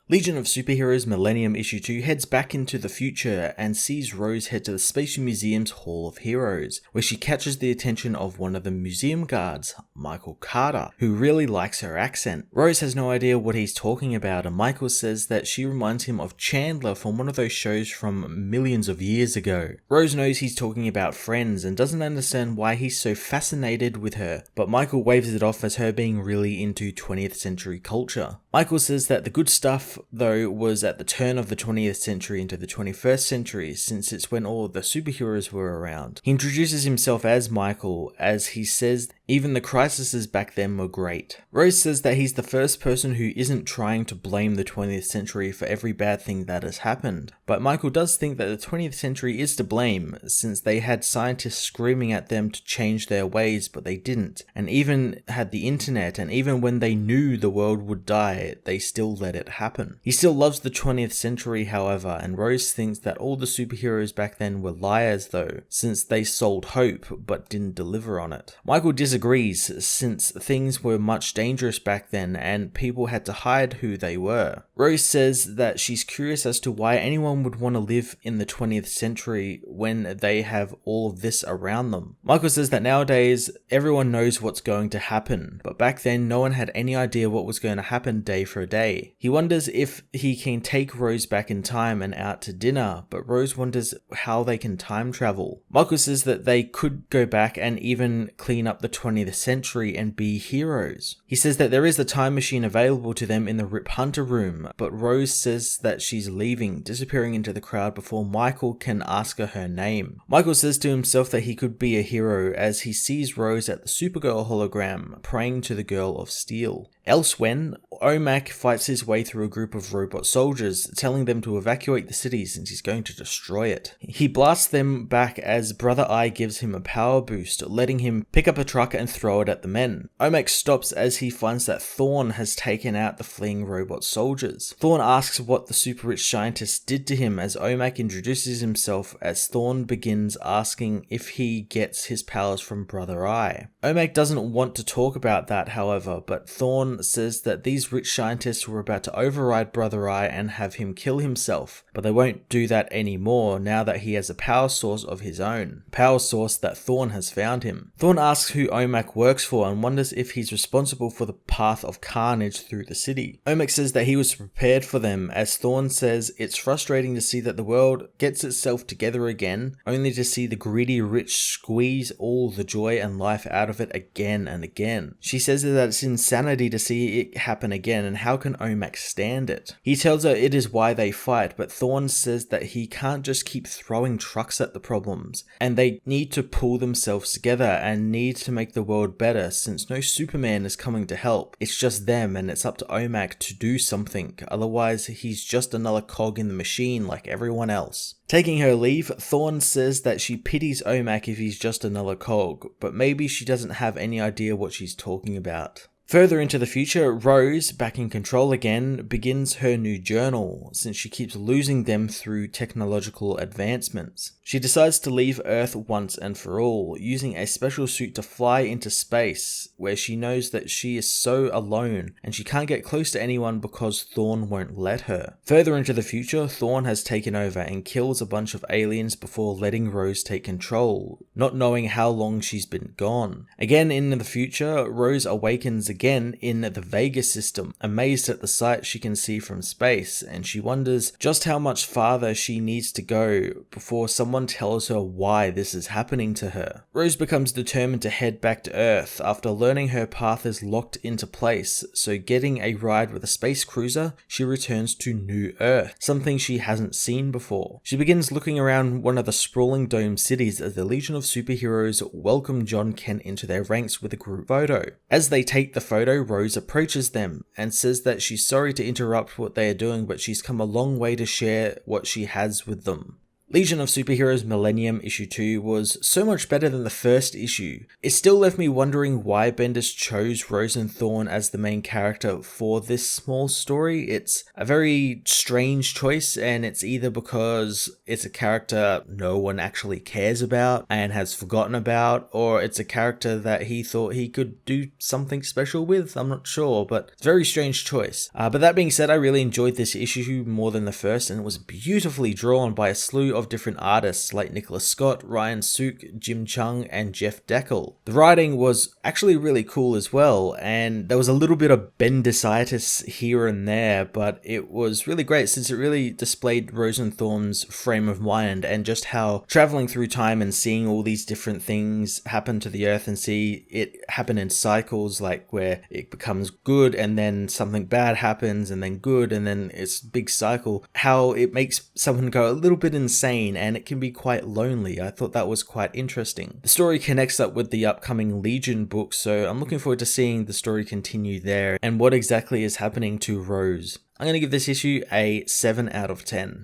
Legion of Superheroes Millennium Issue 2 heads back into the future and sees Rose head to the Space Museum's Hall of Heroes, where she catches the attention of one of the museum guards, Michael Carter, who really likes her accent. Rose has no idea what he's talking about, and Michael says that she reminds him of Chandler from one of those shows from millions of years ago. Rose knows he's talking about Friends and doesn't understand why he's so fascinated with her, but Michael waves it off as her being really into 20th century culture. Michael says that the good stuff, though, was at the turn of the 20th century into the 21st century, since it's when all of the superheroes were around. He introduces himself as Michael, as he says even the crises back then were great. Rose says that he's the first person who isn't trying to blame the 20th century for every bad thing that has happened, but Michael does think that the 20th century is to blame, since they had scientists screaming at them to change their ways, but they didn't, and even had the internet, and even when they knew the world would die, they still let it happen. He still loves the 20th century, however, and Rose thinks that all the superheroes back then were liars though, since they sold hope but didn't deliver on it. Michael disagrees, since things were much dangerous back then and people had to hide who they were. Rose says that she's curious as to why anyone would want to live in the 20th century when they have all of this around them. Michael says that nowadays everyone knows what's going to happen, but back then no one had any idea what was going to happen day for day. He wonders if he can take Rose back in time and out to dinner, but Rose wonders how they can time travel. Michael says that they could go back and even clean up the 20th century and be heroes. He says that there is a time machine available to them in the Rip Hunter room, but Rose says that she's leaving, disappearing into the crowd before Michael can ask her name. Michael says to himself that he could be a hero as he sees Rose at the Supergirl hologram praying to the Girl of Steel. Elsewhere, OMAC fights his way through a group of robot soldiers, telling them to evacuate the city since he's going to destroy it. He blasts them back as Brother Eye gives him a power boost, letting him pick up a truck and throw it at the men. OMAC stops as he finds that Thorn has taken out the fleeing robot soldiers. Thorn asks what the super rich scientist did to him as OMAC introduces himself as Thorn begins asking if he gets his powers from Brother Eye. OMAC doesn't want to talk about that, however, but Thorn says that these rich scientists were about to override Brother Eye and have him kill himself, but they won't do that anymore now that he has a power source of his own, a power source that Thorn has found him. Thorn asks who OMAC works for and wonders if he's responsible for the path of carnage through the city. OMAC says that he was prepared for them, as Thorn says it's frustrating to see that the world gets itself together again, only to see the greedy rich squeeze all the joy and life out of it again and again. She says that it's insanity to see it happen again, and how can OMAC stand it? He tells her it is why they fight, but Thorn says that he can't just keep throwing trucks at the problems, and they need to pull themselves together and need to make the world better, since no Superman is coming to help. It's just them, and it's up to OMAC to do something, otherwise he's just another cog in the machine like everyone else. Taking her leave, Thorn says that she pities OMAC if he's just another cog, but maybe she doesn't have any idea what she's talking about. Further into the future, Rose, back in control again, begins her new journal, since she keeps losing them through technological advancements. She decides to leave Earth once and for all, using a special suit to fly into space, where she knows that she is so alone, and she can't get close to anyone because Thorn won't let her. Further into the future, Thorn has taken over and kills a bunch of aliens before letting Rose take control, not knowing how long she's been gone. Again in the future, Rose awakens again in the Vega system, amazed at the sight she can see from space, and she wonders just how much farther she needs to go before someone tells her why this is happening to her. Rose becomes determined to head back to Earth after learning her path is locked into place, so getting a ride with a space cruiser, she returns to New Earth, something she hasn't seen before. She begins looking around one of the sprawling dome cities as the Legion of Superheroes welcome John Kent into their ranks with a group photo. As they take the photo, Rose approaches them and says that she's sorry to interrupt what they are doing, but she's come a long way to share what she has with them. Legion of Superheroes Millennium issue 2 was so much better than the first issue. It still left me wondering why Bendis chose Rose and Thorn as the main character for this small story. It's a very strange choice, and it's either because it's a character no one actually cares about and has forgotten about, or it's a character that he thought he could do something special with. I'm not sure, but it's a very strange choice. But that being said, I really enjoyed this issue more than the first, and it was beautifully drawn by a slew of different artists like Nicholas Scott, Ryan Sook, Jim Chung, and Jeff Deckel. The writing was actually really cool as well, and there was a little bit of Bendisitis here and there, but it was really great since it really displayed Rose and Thorn's frame of mind and just how traveling through time and seeing all these different things happen to the Earth and see it happen in cycles, like where it becomes good and then something bad happens and then good and then it's a big cycle, how it makes someone go a little bit insane and it can be quite lonely. I thought that was quite interesting. The story connects up with the upcoming Legion book, so I'm looking forward to seeing the story continue there and what exactly is happening to Rose. I'm going to give this issue a 7 out of 10.